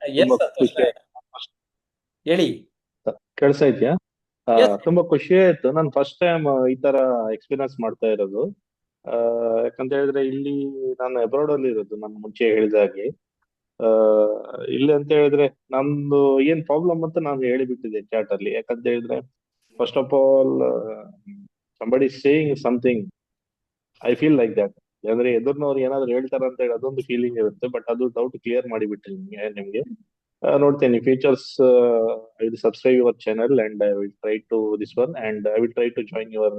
ತುಂಬಾ ಎಸ್ ಸಂತೋಷ್ ಖುಷಿ ನಾಯಕ್ ಆಯ್ತು. ಹೇಳಿ. ಕೇಳ್ತಾ ಇದ್ಯಾ? ಎಸ್. ತುಂಬಾ ಖುಷಿ ಆಯ್ತು. ನಾನು ಫಸ್ಟ್ ಟೈಮ್ ಈ ತರ ಎಕ್ಸ್ಪೀರಿಯನ್ಸ್ ಮಾಡ್ತಾ ಇರೋದು. ಆ, ಯಾಕಂತ ಹೇಳಿದ್ರೆ ಇಲ್ಲಿ ನಾನು ಅಬ್ರಾಡ್ ಅಲ್ಲಿ ಇರೋದು, ನಾನು ಮುಂಚೆ ಹೇಳಿದ ಹಾಗೆ. ಆ, ಇಲ್ಲಿ ಅಂತ ಹೇಳಿದ್ರೆ ನಮ್ದು ಏನ್ ಪ್ರಾಬ್ಲಮ್ ಅಂತ ನಾನು ಹೇಳಿಬಿಟ್ಟಿದ್ದೆ ಚಾಟ್ ಅಲ್ಲಿ. ಯಾಕಂತ ಹೇಳಿದ್ರೆ first of all somebody saying something, I feel like that. ಅಂದ್ರೆ ಎದುರ್ನವ್ರು ಏನಾದ್ರು ಹೇಳ್ತಾರ ಅಂತ ಹೇಳಿ ಅದೊಂದು ಫೀಲಿಂಗ್ ಇರುತ್ತೆ. ಬಟ್ ಅದು ಡೌಟ್ ಕ್ಲಿಯರ್ ಮಾಡಿಬಿಟ್ರಿ ನಿಮ್ಗೆ. ನೋಡ್ತೇನೆ features. I will subscribe your channel and I will try to this one and I will try to join your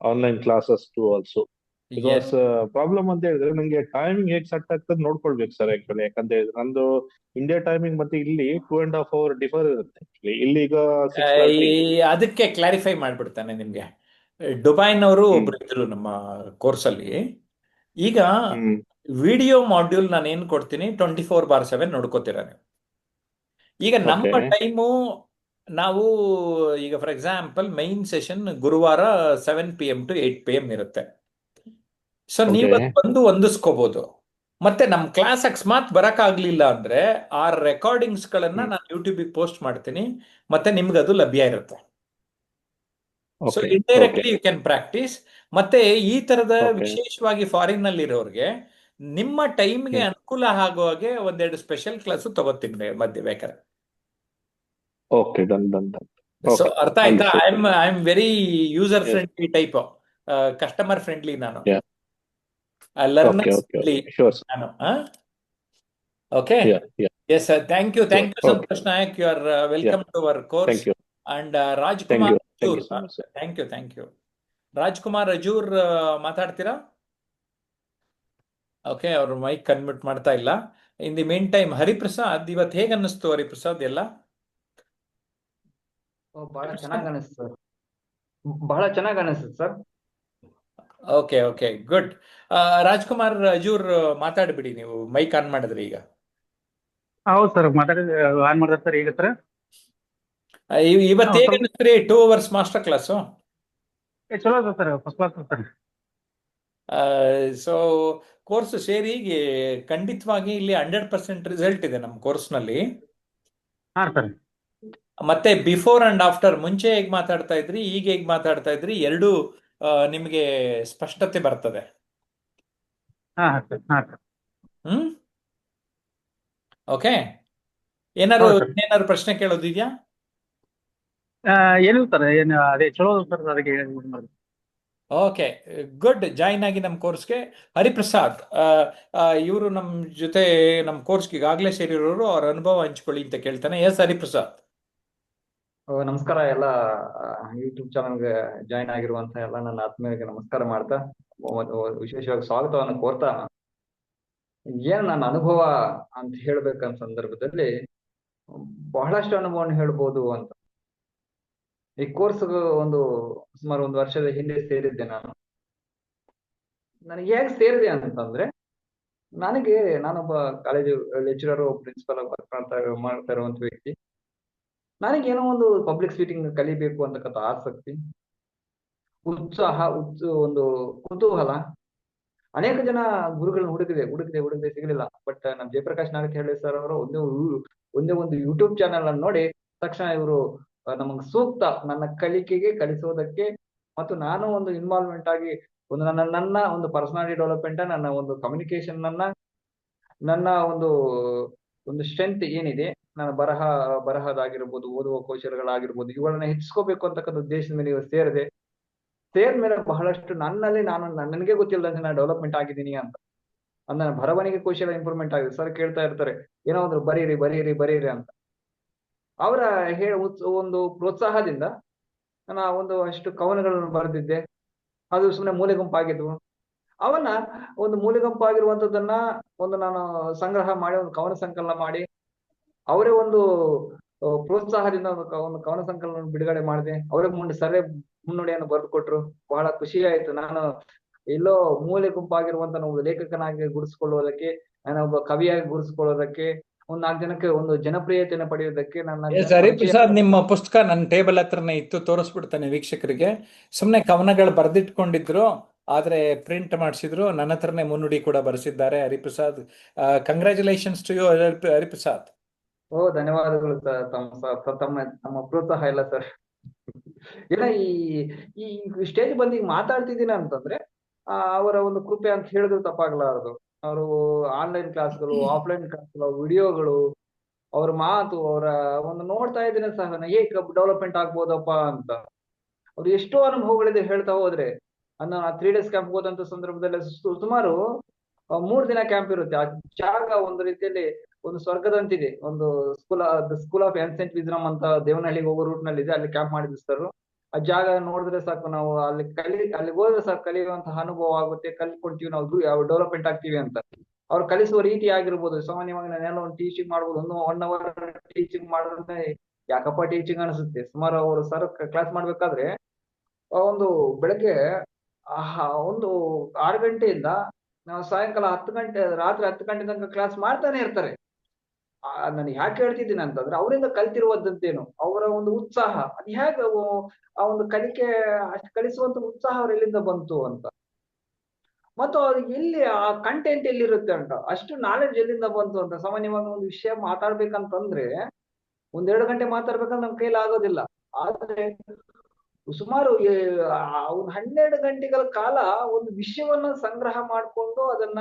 online classes too also. Because yes. Problem ಅಂತ ಹೇಳಿದ್ರೆ ನಂಗೆ timing ಹೇಗೆ set ಆಗ್ತದೆ ನೋಡ್ಕೊಳ್ಬೇಕು sir actually. ಯಾಕಂತ ಹೇಳಿದ್ರೆ ನಂದು India timing ಮತ್ತೆ ಇಲ್ಲಿ 2.5 hour ಡಿಫರ್ ಇರುತ್ತೆ. Actually. ಇಲ್ಲಿ ಈಗ 6:30. ಅದಕ್ಕೆ ಕ್ಲಾರಿಫೈ ಮಾಡ್ಬಿಡ್ತಾನೆ ನಿಮ್ಗೆ. ಡುಬೈನವರು ಹ್ಮ್. ಒಬ್ರು ಇದ್ರು ನಮ್ಮ ಕೋರ್ಸಲ್ಲಿ. ಈಗ ಹ್ಮ್. ವಿಡಿಯೋ ಮಾಡ್ಯೂಲ್ ನಾನು ಏನ್ ಕೊಡ್ತೀನಿ 24/7 ನೋಡ್ಕೋತೀರ ನೀವು. ಈಗ ನಮ್ಮ ಓಕೆ. ಟೈಮು ನಾವು ಈಗ ಫಾರ್ ಎಕ್ಸಾಂಪಲ್ ಮೈನ್ ಸೆಷನ್ ಗುರುವಾರ 7 PM to 8 PM ಇರುತ್ತೆ. ಸೊ ನೀವು ಓಕೆ. ಅದು ಬಂದು ಹೊಂದಿಸ್ಕೋಬಹುದು. ಮತ್ತೆ ನಮ್ಮ ಕ್ಲಾಸ್ ಅಕಸ್ಮಾತ್ ಬರಕ್ಕಾಗ್ಲಿಲ್ಲ ಅಂದ್ರೆ ಆ ರೆಕಾರ್ಡಿಂಗ್ಸ್ ಗಳನ್ನ ಹ್ಮ್. ನಾನು ಯೂಟ್ಯೂಬಿಗೆ ಪೋಸ್ಟ್ ಮಾಡ್ತೀನಿ. ಮತ್ತೆ ನಿಮ್ಗೆ ಅದು ಲಭ್ಯ ಇರುತ್ತೆ. So okay. Okay. Indirectly you can practise. ಮತ್ತೆ ಈ ತರದ ಓಕೆ. ವಿಶೇಷವಾಗಿ ಫಾರಿನ್ ನಲ್ಲಿ ಇರೋರಿಗೆ ನಿಮ್ಮ ಟೈಮ್ಗೆ ಹ್ಮ್. ಅನುಕೂಲ ಆಗೋ ಹಾಗೆ ಒಂದೆರಡು ಸ್ಪೆಷಲ್ ಕ್ಲಾಸ್ ತಗೋತೀನಿ ಮಧ್ಯೆ ಬೇಕಾದ್ರೆ. Okay. Done done done. So okay. ಅರ್ಥ ಆಯ್ತಾ? Understood. I am very user yes. Friendly type, customer friendly ನಾನು, yeah. Okay. Learners okay. Friendly okay. Sure sir. ನಾನು. Okay. Yeah. Yeah. Yes sir, thank you, sure. Thank you okay. Santosh Nayak. You are yeah. Welcome to our course. Thank you. And thank Rajkumar you. Thank Ajur, you so much sir. Thank you, thank you. Rajkumar ಅಜೂರ್ ಮಾತಾಡ್ತೀರಾ? Okay, ಅವ್ರ mic ಕನ್ಮಿಟ್ ಮಾಡ್ತಾ ಇಲ್ಲ. In the main time Hariprasad, ಇವತ್ತು ಹೇಗೆ ಅನ್ನಿಸ್ತು ಹರಿಪ್ರಸಾದ್ ಎಲ್ಲ? ಬಹಳ ಚೆನ್ನಾಗಿ ಅನಿಸ್ತು ಸರ್. ಬಹಳ ಚೆನ್ನಾಗಿ ಅನಿಸ್ತು sir. Okay okay, good. Rajkumar Ajur ಮಾತಾಡ್ಬಿಡಿ, ನೀವು ಮೈಕ್ ಆನ್ ಮಾಡಿದ್ರಿ ಈಗ. ಹೌದು ಸರ್, ಮಾತಾಡಿದ್ರೆ ಆನ್ ಮಾಡಿದ್ರೆ ಸರ್. ಈಗ ಸರ್ ಇವತ್ತು ಹೇಗೆ ಸ್ವಲ್ಪ ಅನ್ನಿಸ್ತ್ರಿ 2 hours ಮಾಸ್ಟರ್ ಕ್ಲಾಸು? ಚಲೋ ಅದ sir, first class sir. So course ಸೇರಿ ಖಂಡಿತವಾಗಿ ಇಲ್ಲಿ 100% ರಿಸಲ್ಟ್ ಇದೆ ನಮ್ಮ ಕೋರ್ಸ್ನಲ್ಲಿ. ಹಾಂ ಸರ್. ಮತ್ತೆ ಬಿಫೋರ್ ಅಂಡ್ ಆಫ್ಟರ್, ಮುಂಚೆ ಹೇಗೆ ಮಾತಾಡ್ತಾ ಇದ್ರಿ ಈಗ ಹೇಗೆ ಮಾತಾಡ್ತಾ ಇದ್ರಿ, ಎರಡು ನಿಮಗೆ ಸ್ಪಷ್ಟತೆ ಬರ್ತದೆ. ಹಾಂ ಸರ್. ಹಾಂ ಸರ್. ಹ್ಮ್. ಓಕೆ. ಏನಾರು ಹೌದು ಸರ್. ಏನಾದ್ರು ಪ್ರಶ್ನೆ ಕೇಳೋದಿದ್ಯಾ? ಏನಿಲ್ಲ ಸರ್, ಏನು ಅದೇ ಚಲೋ ಅದ ಸರ್, ಅದಕ್ಕೆ ಓಕೆ, ಗುಡ್. ಜಾಯಿನ್ ಆಗಿ ನಮ್ಮ ಕೋರ್ಸ್ಗೆ. ಹರಿಪ್ರಸಾದ್ ಇವರು ನಮ್ಮ ಜೊತೆ ನಮ್ಮ ಕೋರ್ಸ್ಗೆ ಈಗಾಗಲೇ ಸೇರಿರೋರು, ಅವ್ರ ಅನುಭವ ಹಂಚ್ಕೊಳ್ಳಿ ಅಂತ ಕೇಳ್ತಾನೆ. ಎಸ್ ಹರಿಪ್ರಸಾದ್. ನಮಸ್ಕಾರ ಎಲ್ಲ ಯೂಟ್ಯೂಬ್ ಚಾನಲ್ಗೆ ಜಾಯಿನ್ ಆಗಿರುವಂತ ಎಲ್ಲ ನನ್ನ ಆತ್ಮೀಯರಿಗೆ ನಮಸ್ಕಾರ ಮಾಡ್ತಾ, ವಿಶೇಷವಾಗಿ ಸ್ವಾಗತವನ್ನು ಕೋರ್ತಾ, ಏನ್ ನನ್ನ ಅನುಭವ ಅಂತ ಹೇಳ್ಬೇಕಂತ ಸಂದರ್ಭದಲ್ಲಿ ಬಹಳಷ್ಟು ಅನುಭವವನ್ನು ಹೇಳ್ಬೋದು ಅಂತ. ಈ ಕೋರ್ಸ್ ಸುಮಾರು 1 ವರ್ಷದ ಹಿಂದೆ ಸೇರಿದ್ದೆ ನಾನು. ನನಗೆ ಹೇಗೆ ಸೇರಿದೆ ಅಂತಂದ್ರೆ, ನಾನೊಬ್ಬ ಕಾಲೇಜು ಲೆಕ್ಚರರ್, ಪ್ರಿನ್ಸಿಪಲ್ ಮಾಡ್ತಾ ಇರುವಂತ ವ್ಯಕ್ತಿ. ನನಗೇನೋ ಒಂದು ಪಬ್ಲಿಕ್ ಸ್ಪೀಕಿಂಗ್ ಕಲಿಬೇಕು ಅಂತಕ್ಕಂಥ ಆಸಕ್ತಿ, ಉತ್ಸಾಹ, ಒಂದು ಕುತೂಹಲ. ಅನೇಕ ಜನ ಗುರುಗಳನ್ನ ಹುಡುಕಿದೆ ಸಿಗಲಿಲ್ಲ. ಬಟ್ ನಮ್ ಜಯಪ್ರಕಾಶ್ ನಾರಾಯಣ ಸರ್ ಅವರು ಒಂದೇ ಒಂದು ಯೂಟ್ಯೂಬ್ ಚಾನೆಲ್ ಅನ್ನು ನೋಡಿ ತಕ್ಷಣ ಇವರು ನಮಗ್ ಸೂಕ್ತ ನನ್ನ ಕಲಿಕೆಗೆ ಕಲಿಸೋದಕ್ಕೆ, ಮತ್ತು ನಾನು ಒಂದು ಇನ್ವಾಲ್ವ್ಮೆಂಟ್ ಆಗಿ ನನ್ನ ಒಂದು ಪರ್ಸನಾಲಿಟಿ ಡೆವಲಪ್ಮೆಂಟ್, ನನ್ನ ಒಂದು ಕಮ್ಯುನಿಕೇಶನ್, ನನ್ನ ಒಂದು ಸ್ಟ್ರೆಂತ್ ಏನಿದೆ, ನನ್ನ ಬರಹದಾಗಿರ್ಬೋದು, ಓದುವ ಕೌಶಲ್ಯಗಳಾಗಿರ್ಬೋದು, ಇವುಗಳನ್ನ ಹೆಚ್ಚಿಸ್ಕೋಬೇಕು ಅಂತಕ್ಕಂಥ ಉದ್ದೇಶದ ಮೇಲೆ ಸೇರ್ಮೇಲೆ ಬಹಳಷ್ಟು ನನಗೆ ಗೊತ್ತಿಲ್ಲದಂತೆ ನಾನು ಡೆವಲಪ್ಮೆಂಟ್ ಆಗಿದ್ದೀನಿ ಅಂತ. ನನ್ನ ಬರವಣಿಗೆ ಕೌಶಲ್ಯ ಇಂಪ್ರೂವ್ಮೆಂಟ್ ಆಗಿದೆ. ಸರ್ ಕೇಳ್ತಾ ಇರ್ತಾರೆ, ಏನೋ ಒಂದು ಬರೀರಿ ಅಂತ. ಅವರ ಒಂದು ಪ್ರೋತ್ಸಾಹದಿಂದ ನಾನು ಅಷ್ಟು ಕವನಗಳನ್ನು ಬರೆದಿದ್ದೆ. ಅದು ಸುಮ್ಮನೆ ಮೂಲೆ ಗುಂಪಾಗಿದ್ವು. ಅವನ್ನ ಒಂದು ಮೂಲೆ ಗುಂಪಾಗಿರುವಂತದ್ದನ್ನ ನಾನು ಸಂಗ್ರಹ ಮಾಡಿ ಒಂದು ಕವನ ಸಂಕಲನ ಮಾಡಿ, ಅವರೇ ಒಂದು ಪ್ರೋತ್ಸಾಹದಿಂದ ಒಂದು ಕವನ ಸಂಕಲನ ಬಿಡುಗಡೆ ಮಾಡಿದೆ. ಅವರೇ ಸರಿ ಮುನ್ನುಡಿಯನ್ನು ಬರೆದು ಕೊಟ್ರು. ಬಹಳ ಖುಷಿ ಆಯ್ತು. ನಾನು ಎಲ್ಲೋ ಮೂಲೆ ಗುಂಪಾಗಿರುವಂತ ಒಂದು ಲೇಖಕನಾಗಿ ಗುರುತಿಸಿಕೊಳ್ಳುವುದಕ್ಕೆ, ನಾನೊಬ್ಬ ಕವಿಯಾಗಿ ಗುರುತಿಸಿಕೊಳ್ಳೋದಕ್ಕೆ, 4 ಜನಕ್ಕೆ ಒಂದು ಜನಪ್ರಿಯತೆಯನ್ನು ಪಡೆಯುವುದಕ್ಕೆ ಹರಿಪ್ರಸಾದ್, ನಿಮ್ಮ ಪುಸ್ತಕ ನನ್ನ ಟೇಬಲ್ ಹತ್ರನೇ ಇತ್ತು, ತೋರಿಸ್ಬಿಡ್ತಾನೆ ವೀಕ್ಷಕರಿಗೆ. ಸುಮ್ಮನೆ ಕವನಗಳು ಬರೆದಿಟ್ಕೊಂಡಿದ್ರು, ಆದ್ರೆ ಪ್ರಿಂಟ್ ಮಾಡಿಸಿದ್ರು. ನನ್ನ ಹತ್ರನೇ ಮುನ್ನುಡಿ ಕೂಡ ಬರೆಸಿದ್ದಾರೆ Hariprasad. Congratulations to you Hariprasad. ಧನ್ಯವಾದಗಳು ಸರ್. ತಮ್ಮ ಪ್ರೋತ್ಸಾಹ ಎಲ್ಲ ಸರ್. ಇಲ್ಲ, ಈ ಸ್ಟೇಜ್ ಬಂದು ಈಗ ಮಾತಾಡ್ತಿದ್ದೀನಿ ಅಂತಂದ್ರೆ ಅವರ ಒಂದು ಕೃಪೆ ಅಂತ ಹೇಳಿದ್ರು ತಪ್ಪಾಗಲಾರದು. ಅವರು ಆನ್ಲೈನ್ ಕ್ಲಾಸ್ಗಳು, ಆಫ್ಲೈನ್ ಕ್ಲಾಸ್ಗಳು, ವಿಡಿಯೋಗಳು, ಅವ್ರ ಮಾತು, ಅವರ ಒಂದು ನೋಡ್ತಾ ಇದ್ದೀನಿ ಸಹ ನಾನು ಹೇಗೆ ಡೆವಲಪ್ಮೆಂಟ್ ಆಗ್ಬೋದಪ್ಪ ಅಂತ. ಅವ್ರು ಎಷ್ಟೋ ಅನುಭವಗಳಿದೆ ಹೇಳ್ತಾ ಹೋದ್ರೆ. ನಾನು 3 days ಕ್ಯಾಂಪ್ ಹೋದಂತ ಸಂದರ್ಭದಲ್ಲಿ ಸುಮಾರು 3 ದಿನ ಕ್ಯಾಂಪ್ ಇರುತ್ತೆ. ಆ ಜಾಗ ಒಂದು ರೀತಿಯಲ್ಲಿ ಒಂದು ಸ್ವರ್ಗದಂತಿದೆ. ಒಂದು ಸ್ಕೂಲ್ ಆಫ್ ಏನ್ಸೆಂಟ್ ವಿಜ್ಡಮ್ ಅಂತ ದೇವನಹಳ್ಳಿಗೆ ಹೋಗೋ ರೂಟ್ ನಲ್ಲಿ ಇದೆ. ಅಲ್ಲಿ ಕ್ಯಾಂಪ್ ಮಾಡಿದ್ರು ಸರ್. ಆ ಜಾಗ ನೋಡಿದ್ರೆ ಸಾಕು, ನಾವು ಅಲ್ಲಿ ಹೋದ್ರೆ ಸಾಕು ಕಲಿಯುವಂತಹ ಅನುಭವ ಆಗುತ್ತೆ. ಕಲ್ತ್ಕೊಂತೀವಿ, ನಾವು ಡೆವಲಪ್ಮೆಂಟ್ ಆಗ್ತೀವಿ ಅಂತ. ಅವ್ರು ಕಲಿಸುವ ರೀತಿ ಆಗಿರ್ಬೋದು. ಸಾಮಾನ್ಯವಾಗಿ ನಾನೆಲ್ಲ ಒಂದು ಟೀಚಿಂಗ್ ಮಾಡ್ಬೋದು, 1 hour ಟೀಚಿಂಗ್ ಮಾಡಿದ್ರೆ ಯಾಕಪ್ಪ ಟೀಚಿಂಗ್ ಅನಿಸುತ್ತೆ. ಸುಮಾರು ಅವರು ಸರ್ ಕ್ಲಾಸ್ ಮಾಡ್ಬೇಕಾದ್ರೆ ಒಂದು ಬೆಳಗ್ಗೆ ಒಂದು 6 ಗಂಟೆಯಿಂದ ನಾವು ಸಾಯಂಕಾಲ 10 ಗಂಟೆ, ರಾತ್ರಿ 10 ಗಂಟೆ ತನಕ ಕ್ಲಾಸ್ ಮಾಡ್ತಾನೆ ಇರ್ತಾರೆ. ನಾನು ಯಾಕೆ ಹೇಳ್ತಿದ್ದೀನಿ ಅಂತಂದ್ರೆ ಅವರಿಂದ ಕಲ್ತಿರುವಂತದ್ದೇನು, ಅವರ ಒಂದು ಉತ್ಸಾಹ, ಅದು ಹೇಗೆ ಆ ಒಂದು ಕಲಿಕೆ, ಅಷ್ಟು ಕಲಿಸುವಂತ ಉತ್ಸಾಹ ಅವ್ರ ಎಲ್ಲಿಂದ ಬಂತು ಅಂತ, ಮತ್ತು ಅದು ಎಲ್ಲಿ ಆ ಕಂಟೆಂಟ್ ಎಲ್ಲಿರುತ್ತೆ ಅಂತ, ಅಷ್ಟು ನಾಲೆಡ್ಜ್ ಎಲ್ಲಿಂದ ಬಂತು ಅಂತ. ಸಾಮಾನ್ಯವಾಗಿ ಒಂದು ವಿಷಯ ಮಾತಾಡ್ಬೇಕಂತಂದ್ರೆ 1-2 ಗಂಟೆ ಮಾತಾಡ್ಬೇಕಂದ್ರೆ ನಮ್ಮ ಕೈಲಿ ಆಗೋದಿಲ್ಲ. ಆದ್ರೆ ಸುಮಾರು ಒಂದು 12 ಗಂಟೆಗಳ ಕಾಲ ಒಂದು ವಿಷಯವನ್ನ ಸಂಗ್ರಹ ಮಾಡಿಕೊಂಡು ಅದನ್ನ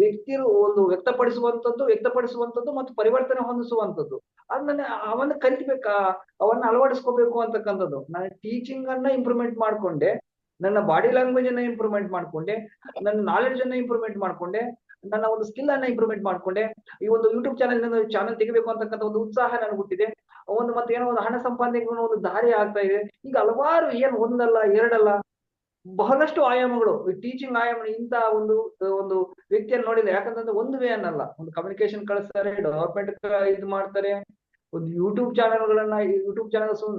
ವ್ಯಕ್ತಪಡಿಸುವಂತದ್ದು ಮತ್ತು ಪರಿವರ್ತನೆ ಹೊಂದಿಸುವಂತದ್ದು. ಅದನ್ನ ಅವನ್ನ ಕಲಿಬೇಕಾ, ಅವನ್ನ ಅಳವಡಿಸ್ಕೋಬೇಕು ಅಂತಕ್ಕಂಥದ್ದು. ನಾನು ಟೀಚಿಂಗ್ ಅನ್ನ ಇಂಪ್ರೂವ್ಮೆಂಟ್ ಮಾಡ್ಕೊಂಡೆ, ನನ್ನ ಬಾಡಿ ಲ್ಯಾಂಗ್ವೇಜ್ ಅನ್ನ ಇಂಪ್ರೂವ್ಮೆಂಟ್ ಮಾಡ್ಕೊಂಡೆ, ನನ್ನ ನಾಲೆಡ್ಜ್ ಅನ್ನ ಇಂಪ್ರೂವ್ಮೆಂಟ್ ಮಾಡ್ಕೊಂಡೆ, ನನ್ನ ಒಂದು ಸ್ಕಿಲ್ ಅನ್ನ ಇಂಪ್ರೂವ್ಮೆಂಟ್ ಮಾಡ್ಕೊಂಡೆ. ಈ ಒಂದು ಯೂಟ್ಯೂಬ್ ಚಾನಲ್ ತೆಗಿಬೇಕು ಅಂತಕ್ಕಂಥ ಒಂದು ಉತ್ಸಾಹ ನನಗೆ ಹುಟ್ಟಿದೆ. ಮತ್ತೆ ಏನೋ ಒಂದು ಹಣ ಸಂಪಾದನೆಗೆ ಒಂದು ದಾರಿ ಆಗ್ತಾ ಇದೆ. ಈಗ ಹಲವಾರು, ಒಂದಲ್ಲ ಎರಡಲ್ಲ, ಬಹಳಷ್ಟು ಆಯಾಮಗಳು, ಟೀಚಿಂಗ್ ಆಯಾಮ. ಇಂತ ಒಂದು ವ್ಯಕ್ತಿಯನ್ನು ನೋಡಿಲ್ಲ. ಯಾಕಂತಂದ್ರೆ ಒಂದು ವೇ ಅನ್ನಲ್ಲ, ಒಂದು ಕಮ್ಯುನಿಕೇಶನ್ ಕಳಿಸ್ತಾರೆ, ಡೆವಲಪ್ಮೆಂಟ್ ಇದು ಮಾಡ್ತಾರೆ. ಒಂದು ಯೂಟ್ಯೂಬ್ ಚಾನಲ್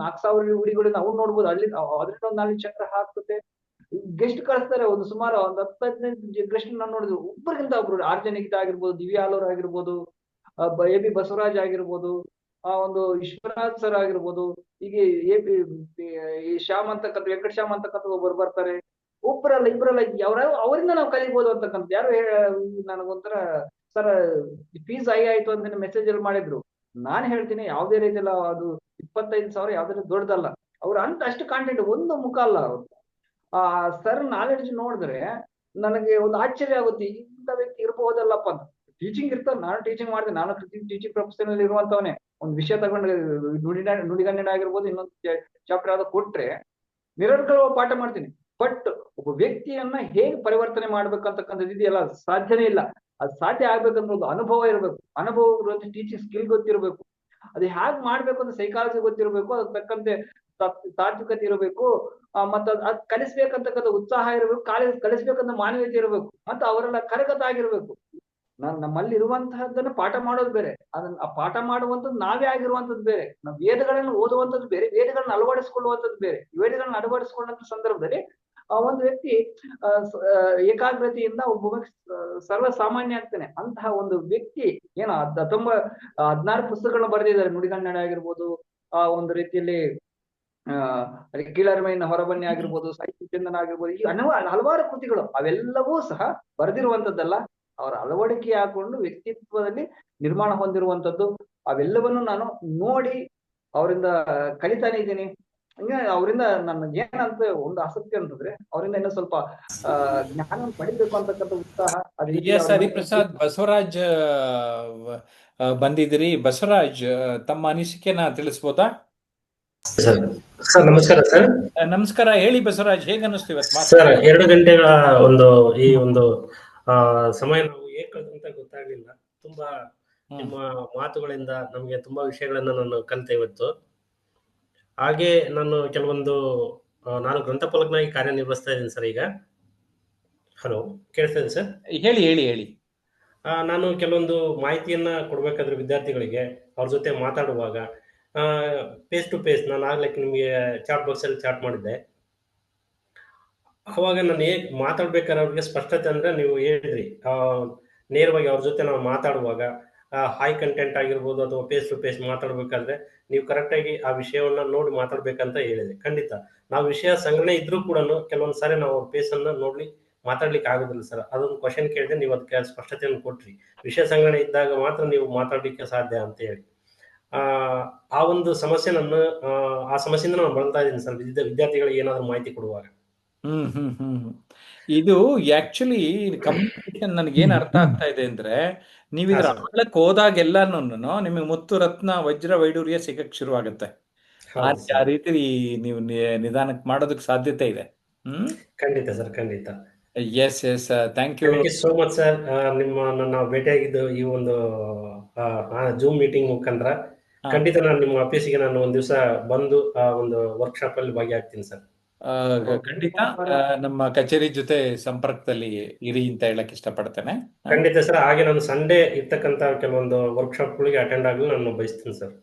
4,000 ವಿಡಿಯೋಗಳನ್ನ ಅವ್ರು ನೋಡ್ಬೋದು. ಅದರಿಂದ ಒಂದು ನಾಲೆಡ್ಜ್ ಚಕ್ರ ಹಾಕ್ತದೆ. ಗೆಸ್ಟ್ ಕಳಿಸ್ತಾರೆ, ಒಂದು ಸುಮಾರು ಒಂದು 10-15 ಗೆಸ್ಟ್ ನಾನು ನೋಡಿದ್ರು. ಒಬ್ಬರಿಗಿಂತ ಒಬ್ರು, ಆರ್ಜನಿಗಿತ ಆಗಿರ್ಬೋದು, ದಿವ್ಯಾ ಆಲೋರ್ ಆಗಿರ್ಬೋದು, ಎ ಬಿ ಬಸವರಾಜ್ ಆಗಿರ್ಬೋದು, ಒಂದು ವಿಶ್ವನಾಥ್ ಸರ್ ಆಗಿರ್ಬೋದು, ಹೀಗೆ ಈ ಶ್ಯಾಮ್ ಅಂತಕ್ಕಂಥ, ವೆಂಕಟ ಶ್ಯಾಮ್ ಅಂತಕ್ಕಂಥ ಒಬ್ಬರು ಬರ್ತಾರೆ. ಒಬ್ಬರಲ್ಲ ಇಬ್ಬರಲ್ಲ, ಅವರಿಂದ ನಾವು ಕಲಿಬಹುದು ಅಂತಕ್ಕಂಥ. ಯಾರು ನನಗೊಂಥರ ಸರ್ ಫೀಸ್ ಹೈ ಆಯ್ತು ಅಂತ ಮೆಸೇಜ್ ಅಲ್ಲಿ ಮಾಡಿದ್ರು. ನಾನು ಹೇಳ್ತೀನಿ, ಯಾವುದೇ ರೀತಿಯಲ್ಲ ಅದು 25,000 ಯಾವ್ದಾದ್ರು ದೊಡ್ಡದಲ್ಲ. ಅವ್ರು ಅಷ್ಟು ಕಾಂಟೆಂಟ್, ಒಂದು ಮುಖ ಅಲ್ಲ ಅವ್ರು. ಸರ್ ನಾಲೆಡ್ಜ್ ನೋಡಿದ್ರೆ ನನಗೆ ಒಂದು ಆಶ್ಚರ್ಯ ಆಗುತ್ತೆ, ಇಂಥ ವ್ಯಕ್ತಿ ಇರಬಹುದಲ್ಲಪ್ಪ ಅಂತ. ಟೀಚಿಂಗ್ ಇರ್ತಾರೆ, ನಾನು ಟೀಚಿಂಗ್ ಮಾಡಿದೆ, ನಾನು ಟೀಚಿಂಗ್ ಪ್ರೊಫೆಷನ್ ಇರುವಂತವನೇ. ಒಂದು ವಿಷಯ ತಗೊಂಡು ನುಡಿಗನ್ನಡ ಆಗಿರ್ಬೋದು, ಇನ್ನೊಂದು ಚಾಪ್ಟರ್ ಯಾವ್ದು ಕೊಟ್ರೆ ನಿರಂತರವಾಗಿ ಪಾಠ ಮಾಡ್ತೀನಿ. ಬಟ್ ಒಬ್ಬ ವ್ಯಕ್ತಿಯನ್ನ ಹೇಗೆ ಪರಿವರ್ತನೆ ಮಾಡ್ಬೇಕಂತಕ್ಕಂಥದ್ದು ಇದೆಯಲ್ಲ, ಸಾಧ್ಯನೇ ಇಲ್ಲ. ಅದು ಸಾಧ್ಯ ಆಗ್ಬೇಕಂದ್ರೆ ಒಂದು ಅನುಭವ ಇರಬೇಕು. ಅನುಭವ ಇರುವಂತ ಟೀಚಿಂಗ್ ಸ್ಕಿಲ್ ಗೊತ್ತಿರಬೇಕು. ಅದು ಹೇಗ್ ಮಾಡ್ಬೇಕು ಅಂತ ಸೈಕಾಲಜಿ ಗೊತ್ತಿರಬೇಕು. ಅದಕ್ಕೆ ತಕ್ಕಂತೆ ತಾತ್ವಿಕತೆ ಇರಬೇಕು. ಮತ್ತೆ ಅದ್ ಕಲಿಸ್ಬೇಕಂತಕ್ಕಂಥ ಉತ್ಸಾಹ ಇರಬೇಕು. ಕಲಿಸ್ಬೇಕಂತ ಮಾನವೀಯತೆ ಇರಬೇಕು. ಮತ್ತೆ ಅವರೆಲ್ಲ ಕರಗತ ಆಗಿರ್ಬೇಕು. ನಮ್ಮಲ್ಲಿ ಇರುವಂತಹದ್ದನ್ನು ಪಾಠ ಮಾಡೋದು ಬೇರೆ, ಅದನ್ನ ಆ ಪಾಠ ಮಾಡುವಂಥದ್ದು ನಾವೇ ಆಗಿರುವಂತದ್ದು ಬೇರೆ. ನಾವು ವೇದಗಳನ್ನು ಓದುವಂಥದ್ದು ಬೇರೆ, ವೇದಗಳನ್ನ ಅಳವಡಿಸ್ಕೊಳ್ಳುವಂಥದ್ದು ಬೇರೆ. ವೇದಗಳನ್ನ ಅಳವಡಿಸ್ಕೊಂಡಂತ ಸಂದರ್ಭದಲ್ಲಿ ಒಂದು ವ್ಯಕ್ತಿ ಏಕಾಗ್ರತೆಯಿಂದ ಒಬ್ಬ ಸರ್ವ ಸಾಮಾನ್ಯ ಆಗ್ತಾನೆ. ಅಂತಹ ಒಂದು ವ್ಯಕ್ತಿ 16 ಪುಸ್ತಕಗಳನ್ನ ಬರೆದಿದ್ದಾರೆ. ನುಡಿಗನ್ನಡ ಆಗಿರ್ಬೋದು, ಒಂದು ರೀತಿಯಲ್ಲಿ ಕೀಳರಿಮೆಯಿಂದ ಹೊರಬನ್ನಿ ಆಗಿರ್ಬೋದು, ಸಾಹಿತ್ಯ ಚಂದನ ಆಗಿರ್ಬೋದು, ಈ ಹಲವಾರು ಕೃತಿಗಳು. ಅವೆಲ್ಲವೂ ಸಹ ಬರೆದಿರುವಂತದ್ದಲ್ಲ, ಅವರ ಅಳವಡಿಕೆ ಹಾಕೊಂಡು ವ್ಯಕ್ತಿತ್ವದಲ್ಲಿ ನಿರ್ಮಾಣ ಹೊಂದಿರುವಂತದ್ದು. ಅವೆಲ್ಲವನ್ನು ನಾನು ನೋಡಿ ಅವರಿಂದ ಕಲಿತಾನೆ ಇದ್ದೀನಿ. ಹಂಗೆ ಅವರಿಂದ ನನಗೆ ಏನಂತ ಒಂದು ಆಸಕ್ತಿ ಅಂತಂದ್ರೆ, ಅವರಿಂದ ಇನ್ನೂ ಸ್ವಲ್ಪ ಜ್ಞಾನ ಪಡಿಬೇಕು ಅಂತಕ್ಕಂಥ ಉತ್ಸಾಹ. ಹರಿಪ್ರಸಾದ್, ಬಸವರಾಜ್ ಬಂದಿದ್ದೀರಿ. ಬಸವರಾಜ್, ತಮ್ಮ ಅನಿಸಿಕೆನ ತಿಳಿಸ್ಬೋದಾ? ಸರ್ ನಮಸ್ಕಾರ ಸರ್. ನಮಸ್ಕಾರ, ಹೇಳಿ ಬಸವರಾಜ್, ಹೇಗೆ ಅನಿಸ್ತು ಇವತ್ತು ಸರ್? 2 ಗಂಟೆಗಳ ಈ ಒಂದು ಸಮಯ ನಾವು ಹೇಗೆ ಕಳೆದಂತ ಗೊತ್ತಾಗ್ಲಿಲ್ಲ. ತುಂಬಾ ನಿಮ್ಮ ಮಾತುಗಳಿಂದ ನಮಗೆ ತುಂಬಾ ವಿಷಯಗಳನ್ನ ನಾನು ಕಲಿತೆ ಇವತ್ತು. ಹಾಗೆ ನಾನು ಕೆಲವೊಂದು ನಾನು ಗ್ರಂಥಪಾಲಕನಾಗಿ ಕಾರ್ಯನಿರ್ವಹಿಸ್ತಾ ಇದ್ದೀನಿ ಸರ್ ಈಗ. ಹಲೋ, ಕೇಳಿಸ್ತಾ ಇದೆ ಸರ್? ಹೇಳಿ ಹೇಳಿ ಹೇಳಿ. ನಾನು ಕೆಲವೊಂದು ಮಾಹಿತಿಯನ್ನ ಕೊಡ್ಬೇಕಾದ್ರೆ ವಿದ್ಯಾರ್ಥಿಗಳಿಗೆ, ಅವ್ರ ಜೊತೆ ಮಾತಾಡುವಾಗ ಫೇಸ್ ಟು ಫೇಸ್, ನಾನು ಆಗ್ಲಿಕ್ಕೆ ನಿಮಗೆ ಚಾಟ್ ಬಾಕ್ಸ್ ಅಲ್ಲಿ ಚಾಟ್ ಮಾಡಿದ್ದೆ. ಅವಾಗ ನಾನು ಹೇಗೆ ಮಾತಾಡ್ಬೇಕಾದ್ರೆ ಅವ್ರಿಗೆ ಸ್ಪಷ್ಟತೆ ಅಂದ್ರೆ, ನೀವು ಹೇಳಿದ್ರಿ ನೇರವಾಗಿ ಅವ್ರ ಜೊತೆ ನಾವು ಮಾತಾಡುವಾಗ ಹೈ ಕಂಟೆಂಟ್ ಆಗಿರ್ಬೋದು ಅಥವಾ ಫೇಸ್ ಟು ಫೇಸ್ ಮಾತಾಡ್ಬೇಕಾದ್ರೆ ನೀವು ಕರೆಕ್ಟಾಗಿ ಆ ವಿಷಯವನ್ನ ನೋಡಿ ಮಾತಾಡ್ಬೇಕಂತ ಹೇಳಿದೆ. ಖಂಡಿತ ನಾವು ವಿಷಯ ಸಂಗ್ರಹಣೆ ಇದ್ರೂ ಕೂಡ ಕೆಲವೊಂದು ಸಾರಿ ನಾವು ಅವ್ರ ಫೇಸ್ ಅನ್ನ ನೋಡಿ ಮಾತಾಡ್ಲಿಕ್ಕೆ ಆಗೋದಿಲ್ಲ ಸರ್. ಅದೊಂದು ಕ್ವಶನ್ ಕೇಳಿದೆ, ನೀವು ಅದಕ್ಕೆ ಸ್ಪಷ್ಟತೆಯನ್ನು ಕೊಟ್ರಿ. ವಿಷಯ ಸಂಗ್ರಹಣೆ ಇದ್ದಾಗ ಮಾತ್ರ ನೀವು ಮಾತಾಡ್ಲಿಕ್ಕೆ ಸಾಧ್ಯ ಅಂತ ಹೇಳಿ. ಆ ಆ ಒಂದು ಸಮಸ್ಯೆ ಆ ಸಮಸ್ಯೆಯಿಂದ ನಾನು ಬಳಲ್ತಾ ಇದ್ದೀನಿ ಸರ್, ವಿದ್ಯಾರ್ಥಿಗಳಿಗೆ ಏನಾದ್ರು ಮಾಹಿತಿ ಕೊಡುವಾಗ. ಇದು ಆಕ್ಚುಲಿ ಕಮ್ಯುನಿಕೇಶನ್ ನನಗೇನು ಅರ್ಥ ಆಗ್ತಾ ಇದೆ ಅಂದ್ರೆ, ನೀವು ಹಾ ಇದ್ರ ಸರ್. ಆಳಕ್ಕೆ ಹೋದಾಗೆಲ್ಲಾನು ನಿಮಗೆ ಮುತ್ತು ರತ್ನ ವಜ್ರ ವೈಡೂರ್ಯ ಸಿಗಕ್ ಶುರುವಾಗುತ್ತೆ. ಆ ಹೌದು ಆ ಸರ್, ರೀತಿ ನೀವು ನಿಧಾನಕ್ಕೆ ಮಾಡೋದಕ್ಕೆ ಸಾಧ್ಯತೆ ಇದೆ. ಖಂಡಿತ ಸರ್, ಖಂಡಿತ. Yes yes thank you. Thank you so much sir. ನನ್ನ ಭೇಟಿಯಾಗಿದ್ದು ಈ ಒಂದು ಜೂಮ್ ಮೀಟಿಂಗ್ ಮುಖಾಂತರ. ಖಂಡಿತ ನಾನು ನಿಮ್ಮ ಆಫೀಸಿಗೆ ನಾನು ಒಂದ್ ದಿವಸ ಬಂದು ಆ ಒಂದು ವರ್ಕ್ಶಾಪ್ ಅಲ್ಲಿ ಭಾಗಿಯಾಗ್ತೀನಿ ಸರ್. ಖಂಡಿತ ನಮ್ಮ ಕಚೇರಿ ಜೊತೆ ಸಂಪರ್ಕದಲ್ಲಿ ಇರಿ ಅಂತ ಹೇಳಕ್ ಇಷ್ಟಪಡ್ತೇನೆ. ಖಂಡಿತ ಸರ್. ಹಾಗೆ ನಾನು ಸಂಡೇ ಇರ್ತಕ್ಕಂತ ಕೆಲವೊಂದು ವರ್ಕ್ಶಾಪ್ಗಳಿಗೆ ಅಟೆಂಡ್ ಆಗಲು ನಾನು ಬಯಸ್ತೀನಿ sir.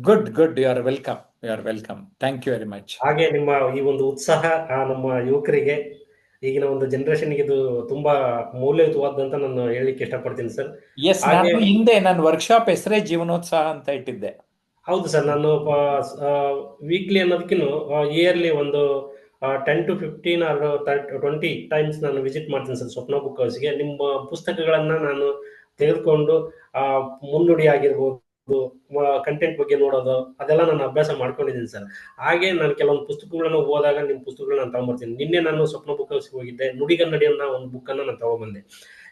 Good you are welcome. Thank you very much. ಹಾಗೆ ನಿಮ್ಮ ಈ ಒಂದು ಉತ್ಸಾಹ ನಮ್ಮ ಯುವಕರಿಗೆ, ಈಗಿನ ಒಂದು ಜನರೇಷನ್ಗೆ ಇದು ತುಂಬಾ ಮೌಲ್ಯಯುತವಾದಂತ ನಾನು ಹೇಳಲಿಕ್ಕೆ ಇಷ್ಟಪಡ್ತೀನಿ ಸರ್. ಎಸ್, ಹಾಗೆ ನಾನು ಹಿಂದೆ ನನ್ನ ವರ್ಕ್ಶಾಪ್ ಹೆಸರೇ ಜೀವನೋತ್ಸಾಹ ಅಂತ ಇಟ್ಟಿದ್ದೆ. ಹೌದು ಸರ್, ನಾನು ವೀಕ್ಲಿ ಅನ್ನೋದಕ್ಕಿಂತ ಇಯರ್ಲಿ ಒಂದು 10 to 15 ಆರ್ 20 ಟೈಮ್ಸ್ ನಾನು ವಿಸಿಟ್ ಮಾಡ್ತೀನಿ ಸರ್ ಸ್ವಪ್ನ ಬುಕ್ ಹೌಸ್ಗೆ. ನಿಮ್ಮ ಪುಸ್ತಕಗಳನ್ನ ನಾನು ತೆಗೆದುಕೊಂಡು ಮುನ್ನುಡಿ ಆಗಿರ್ಬೋದು, ಕಂಟೆಂಟ್ ಬಗ್ಗೆ ನೋಡೋದು, ಅದೆಲ್ಲ ನಾನು ಅಭ್ಯಾಸ ಮಾಡ್ಕೊಂಡಿದ್ದೀನಿ ಸರ್. ಹಾಗೆ ನಾನು ಕೆಲವೊಂದು ಪುಸ್ತಕಗಳನ್ನು ಓದಾಗ ನಿಮ್ಮ ಪುಸ್ತಕಗಳನ್ನ ನಾನು ತಗೊಂಡ್ಬರ್ತೀನಿ. ನಿನ್ನೆ ನಾನು ಸ್ವಪ್ನ ಬುಕ್ ಹೌಸ್ಗೆ ಹೋಗಿದ್ದೆ, ನುಡಿಗನ್ನಡಿ ಅನ್ನೋ ಒಂದು ಬುಕ್ ಅನ್ನ ನಾನು ತಗೊಂಡ್ಬಂದೆ.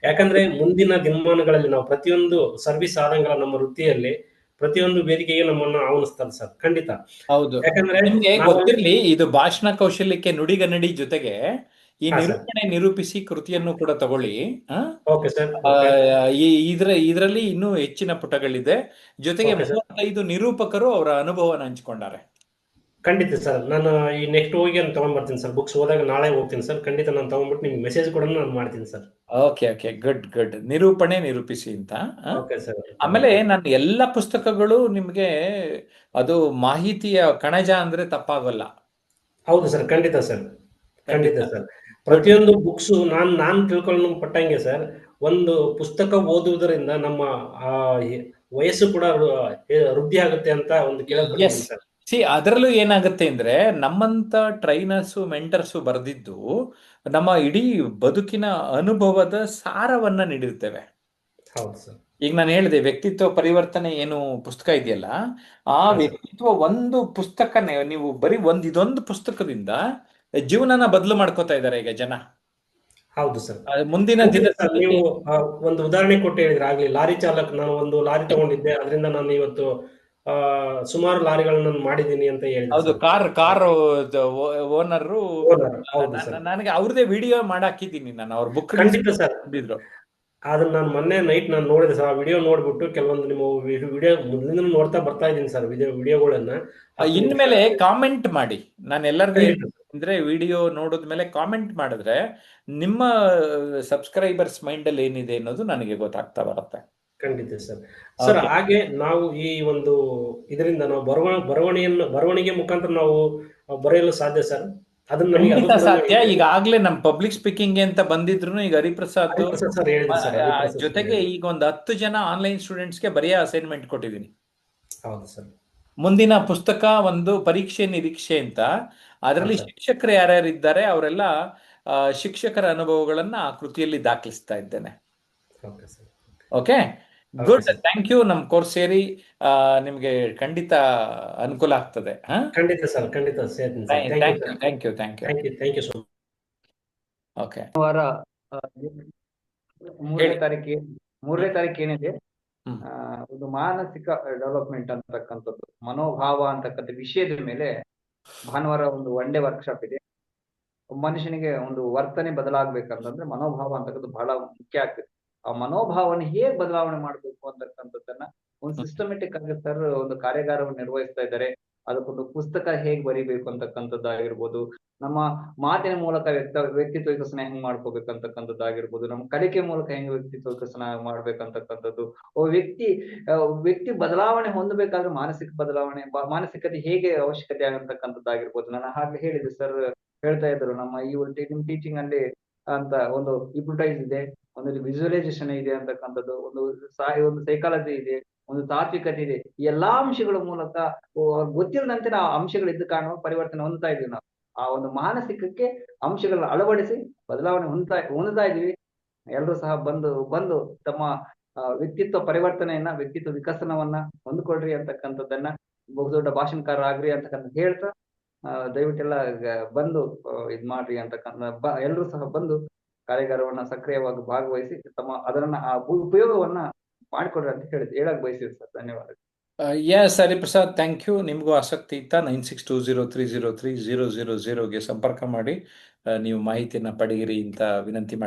ಯಾಕಂದ್ರೆ ಮುಂದಿನ ದಿನಮಾನಗಳಲ್ಲಿ ನಾವು ಪ್ರತಿಯೊಂದು ಸರ್ವಿಸ್ ಆದಂಗಳ ನಮ್ಮ ವೃತ್ತಿಯಲ್ಲಿ ಪ್ರತಿಯೊಂದು ವೇದಿಕೆಗೆ ನಮ್ಮನ್ನು ಆಹ್ವಾನಿಸ್ತಾರೆ ಸರ್. ಖಂಡಿತ. ಹೌದು, ಯಾಕಂದ್ರೆ ನಿಮ್ಗೆ ನಾವು ಗೊತ್ತಿರ್ಲಿ, ಇದು ಭಾಷಣ ಕೌಶಲ್ಯಕ್ಕೆ ನುಡಿಗನ್ನಡಿ ಜೊತೆಗೆ ಈ ಹಾ ಸರ್. ನಿರೂಪಣೆ ನಿರೂಪಿಸಿ ಕೃತಿಯನ್ನು ಕೂಡ ತಗೊಳ್ಳಿ. Okay sir. ಇದರಲ್ಲಿ ಇನ್ನೂ ಹೆಚ್ಚಿನ ಪುಟಗಳಿದೆ. ಜೊತೆಗೆ ಓಕೆ ಸರ್. 35 ನಿರೂಪಕರು ಅವರ ಅನುಭವನ ಹಂಚಿಕೊಂಡಾರೆ. ಖಂಡಿತ ಸರ್. ನಾನು ಈ ನೆಕ್ಸ್ಟ್ ಹೋಗಿ ನಾನು ತಗೊಂಡ್ ಬರ್ತೀನಿ ಸರ್. ಬುಕ್ಸ್ ಹೋದಾಗ ನಾಳೆ ಹೋಗ್ತೀನಿ ಸರ್. ಖಂಡಿತ ನಾನು ತಗೊಂಡ್ಬಿಟ್ಟು ನಿಮ್ಗೆ ಮೆಸೇಜ್ ಕೂಡ ನಾನು ಮಾಡ್ತೀನಿ ಸರ್. ಓಕೆ ಗುಡ್ ನಿರೂಪಣೆ ನಿರೂಪಿಸಿ ಅಂತ. Okay sir. ಆಮೇಲೆ ನನ್ನ ಎಲ್ಲ ಪುಸ್ತಕಗಳು ನಿಮ್ಗೆ ಅದು ಮಾಹಿತಿಯ ಕಣಜ ಅಂದ್ರೆ ತಪ್ಪಾಗಲ್ಲ. ಹೌದು ಸರ್, ಖಂಡಿತ ಸರ್, ಖಂಡಿತ ಸರ್. ಪ್ರತಿಯೊಂದು ಬುಕ್ಸ್ ನಾನು ತಿಳ್ಕೊಳ್ಳೋ ಪಟ್ಟಂಗೆ ಸರ್, ಒಂದು ಪುಸ್ತಕ ಓದುವುದರಿಂದ ನಮ್ಮ ವಯಸ್ಸು ಕೂಡ ವೃದ್ಧಿ ಆಗುತ್ತೆ ಅಂತ ಒಂದು ಕೇಳಲ್ಪಟ್ಟಿದ್ದೀನಿ ಸರ್. ಅದರಲ್ಲೂ ಏನಾಗುತ್ತೆ ಅಂದ್ರೆ, ನಮ್ಮಂತ ಟ್ರೈನರ್ಸು ಮೆಂಟರ್ಸು ಬರೆದಿದ್ದು ನಮ್ಮ ಇಡೀ ಬದುಕಿನ ಅನುಭವದ ಸಾರವನ್ನ ನೀಡಿರ್ತೇವೆ. ಹೌದು ಸರ್. ಈಗ ನಾನು ಹೇಳಿದೆ, ವ್ಯಕ್ತಿತ್ವ ಪರಿವರ್ತನೆ ಏನು ಪುಸ್ತಕ ಇದೆಯಲ್ಲ, ಆ ವ್ಯಕ್ತಿತ್ವ ಒಂದು ಪುಸ್ತಕನೇ ನೀವು ಬರೀ ಇದೊಂದು ಪುಸ್ತಕದಿಂದ ಜೀವನನ ಬದಲು ಮಾಡ್ಕೋತಾ ಇದ್ದಾರೆ ಈಗ ಜನ. ಹೌದು ಸರ್. ಮುಂದಿನ ದಿನ ನೀವು ಒಂದು ಉದಾಹರಣೆ ಕೊಟ್ಟು ಹೇಳಿದ್ರೆ ಆಗ್ಲಿ. ಲಾರಿ ಚಾಲಕ, ನಾನು ಒಂದು ಲಾರಿ ತಗೊಂಡಿದ್ದೆ, ಅದರಿಂದ ನಾನು ಇವತ್ತು ಸುಮಾರು ಲಾರಿಗಳನ್ನ ನಾನು ಮಾಡಿದ್ದೀನಿ ಅಂತ ಹೇಳಿದೆ. ಹೌದು, ಕಾರ್ ಓನರ್ ಹೌದು ಸರ್. ನನಗೆ ಅವ್ರದೇ ವಿಡಿಯೋ ಮಾಡಾಕಿದ್ದೀನಿ ನಾನು, ಅವ್ರ ಬುಕ್ ಖಂಡಿತ ಸರ್. ಬಂದಿದ್ರು. ಅದನ್ನ ನಾನು ಮೊನ್ನೆ ನೈಟ್ ನಾನು ನೋಡಿದೆ ಸರ್. ಆ ವಿಡಿಯೋ ನೋಡ್ಬಿಟ್ಟು ಕೆಲವೊಂದು ನಿಮ್ಮ ವಿಡಿಯೋ ಮೊದಲಿಂದ ನೋಡ್ತಾ ಬರ್ತಾ ಇದ್ದೀನಿ ಸರ್, ವಿಡಿಯೋಗಳನ್ನ. ಇನ್ಮೇಲೆ ಕಾಮೆಂಟ್ ಮಾಡಿ. ನಾನು ಎಲ್ಲರಿಗೂ ಅಂದ್ರೆ, ವಿಡಿಯೋ ನೋಡಿದ್ಮೇಲೆ ಕಾಮೆಂಟ್ ಮಾಡಿದ್ರೆ ನಿಮ್ಮ ಸಬ್ಸ್ಕ್ರೈಬರ್ಸ್ ಮೈಂಡ್ ಅಲ್ಲಿ ಏನಿದೆ ಅನ್ನೋದು ನನಗೆ ಗೊತ್ತಾಗ್ತಾ ಬರುತ್ತೆ. ಖಂಡಿತ ಸರ್. ಸರ್, ಹಾಗೆ ನಾವು ಈ ಒಂದು ಇದರಿಂದ ನಾವು ಬರವಣಿಗೆ ಮುಖಾಂತರ ನಾವು ಬರೆಯಲು ಸಾಧ್ಯ ಸರ್. ಅದನ್ನ ಖಂಡಿತ ಸಾಧ್ಯ. ಈಗಾಗ್ಲೇ ನಮ್ ಪಬ್ಲಿಕ್ ಸ್ಪೀಕಿಂಗ್ ಅಂತ ಬಂದಿದ್ರು. ಈಗ ಹರಿಪ್ರಸಾದ್ ಜೊತೆಗೆ ಈಗ ಒಂದು 10 ಜನ ಆನ್ಲೈನ್ ಸ್ಟೂಡೆಂಟ್ಸ್ಗೆ ಬರೆಯ ಅಸೈನ್ಮೆಂಟ್ ಕೊಟ್ಟಿದ್ದೀನಿ. ಹೌದು ಸರ್. ಮುಂದಿನ ಪುಸ್ತಕ ಒಂದು ಪರೀಕ್ಷೆ ನಿರೀಕ್ಷೆ ಅಂತ. ಅದರಲ್ಲಿ ಶಿಕ್ಷಕರು ಯಾರ್ಯಾರು ಇದ್ದಾರೆ ಅವರೆಲ್ಲ ಶಿಕ್ಷಕರ ಅನುಭವಗಳನ್ನ ಆ ಕೃತಿಯಲ್ಲಿ ದಾಖಲಿಸ್ತಾ ಇದ್ದೇನೆ. Okay, good. Thank you. ನಮ್ ಕೋರ್ಸ್ ಸೇರಿ ನಿಮ್ಗೆ ಖಂಡಿತ ಅನುಕೂಲ ಆಗ್ತದೆ. ಖಂಡಿತ ಸರ್, ಖಂಡಿತ. Thank you so much. Okay, ಮೂರನೇ ತಾರೀಕು ಏನಿದೆ, ಒಂದು ಮಾನಸಿಕ ಡೆವಲಪ್ಮೆಂಟ್ ಅಂತಕ್ಕಂಥದ್ದು, ಮನೋಭಾವ ಅಂತಕ್ಕಂಥ ವಿಷಯದ ಮೇಲೆ ಭಾನುವಾರ ಒಂದು ಒನ್ ಡೇ ವರ್ಕ್ಶಾಪ್ ಇದೆ. ಮನುಷ್ಯನಿಗೆ ಒಂದು ವರ್ತನೆ ಬದಲಾಗಬೇಕಂತಂದ್ರೆ ಮನೋಭಾವ ಅಂತಕ್ಕಂಥದ್ದು ಬಹಳ ಮುಖ್ಯ ಆಗ್ತದೆ. ಆ ಮನೋಭಾವನೆ ಹೇಗ್ ಬದಲಾವಣೆ ಮಾಡ್ಬೇಕು ಅಂತಕ್ಕಂಥದ್ದನ್ನ ಒಂದು ಸಿಸ್ಟಮೆಟಿಕ್ ಆಗಿ ಸರ್ ಒಂದು ಕಾರ್ಯಾಗಾರವನ್ನು ನಿರ್ವಹಿಸ್ತಾ ಇದ್ದಾರೆ. ಅದಕ್ಕೊಂದು ಪುಸ್ತಕ ಹೇಗ್ ಬರಿಬೇಕು ಅಂತಕ್ಕಂಥದ್ದಾಗಿರ್ಬೋದು, ನಮ್ಮ ಮಾತಿನ ಮೂಲಕ ವ್ಯಕ್ತಿತ್ವ ವಿಕಸನ ಹೆಂಗ್ ಮಾಡ್ಕೋಬೇಕಂತಕ್ಕಂಥದ್ದಾಗಿರ್ಬೋದು, ನಮ್ಮ ಕಲಿಕೆ ಮೂಲಕ ಹೆಂಗ್ ವ್ಯಕ್ತಿತ್ವ ವಿಕಸನ ಮಾಡ್ಬೇಕಂತಕ್ಕಂಥದ್ದು, ವ್ಯಕ್ತಿ ಬದಲಾವಣೆ ಹೊಂದಬೇಕಾದ್ರೆ ಮಾನಸಿಕತೆ ಹೇಗೆ ಅವಶ್ಯಕತೆ ಆಗತಕ್ಕಂಥದ್ದಾಗಿರ್ಬೋದು. ನಾನು ಹಾಗೆ ಹೇಳಿದೆ ಸರ್, ಹೇಳ್ತಾ ಇದ್ರು ನಮ್ಮ ನಿಮ್ ಟೀಚಿಂಗ್ ಅಲ್ಲಿ ಅಂತ ಒಂದು ಹಿಪ್ನೋಟೈಸ್ ಇದೆ, ಒಂದು ವಿಜುವಲೈಸೇಷನ್ ಇದೆ ಅಂತಕ್ಕಂಥದ್ದು, ಒಂದು ಸೈಕಾಲಜಿ ಇದೆ, ಒಂದು ತಾತ್ವಿಕತೆ ಇದೆ. ಈ ಎಲ್ಲಾ ಅಂಶಗಳ ಮೂಲಕ ಗೊತ್ತಿಲ್ಲದಂತೆ ನಾವು ಅಂಶಗಳಿದ್ದ ಕಾರಣ ಪರಿವರ್ತನೆ ಹೊಂದ್ತಾ ಇದೀವಿ. ನಾವು ಆ ಒಂದು ಮಾನಸಿಕಕ್ಕೆ ಅಂಶಗಳನ್ನ ಅಳವಡಿಸಿ ಬದಲಾವಣೆ ಹೊಂದ್ತಾ ಇದೀವಿ. ಎಲ್ಲರೂ ಸಹ ಬಂದು ತಮ್ಮ ವ್ಯಕ್ತಿತ್ವ ಪರಿವರ್ತನೆಯನ್ನ, ವ್ಯಕ್ತಿತ್ವ ವಿಕಸನವನ್ನ ಹೊಂದ್ಕೊಳ್ರಿ ಅಂತಕ್ಕಂಥದ್ದನ್ನ, ಬಹುದೊಡ್ಡ ಭಾಷಣಕಾರ ಆಗ್ರಿ ಅಂತಕ್ಕಂಥ ಹೇಳ್ತಾ ದಯವಿಟ್ಟೆಲ್ಲ ಬಂದು ಇದ್ ಮಾಡ್ರಿ ಅಂತಕ್ಕಂಥ ಎಲ್ಲರೂ ಸಹ ಬಂದು ಕಾರ್ಯಾಗಾರವನ್ನ ಸಕ್ರಿಯವಾಗಿ ಭಾಗವಹಿಸಿ ಅದನ್ನ ಆ ಉಪಯೋಗವನ್ನ ಮಾಡಿಕೊಡ್ರಿ ಅಂತ ಹೇಳಕ್ ಬಯಸಿದೆ ಸರ್. ಧನ್ಯವಾದ. Yes Hariprasad, thank you. ನಿಮಗೂ ಆಸಕ್ತಿ ಇತ್ತಾ 9620303000ಗೆ ಸಂಪರ್ಕ ಮಾಡಿ ನೀವು ಮಾಹಿತಿಯನ್ನ ಪಡೆಯಿರಿ ಅಂತ ವಿನಂತಿ ಮಾಡಿ.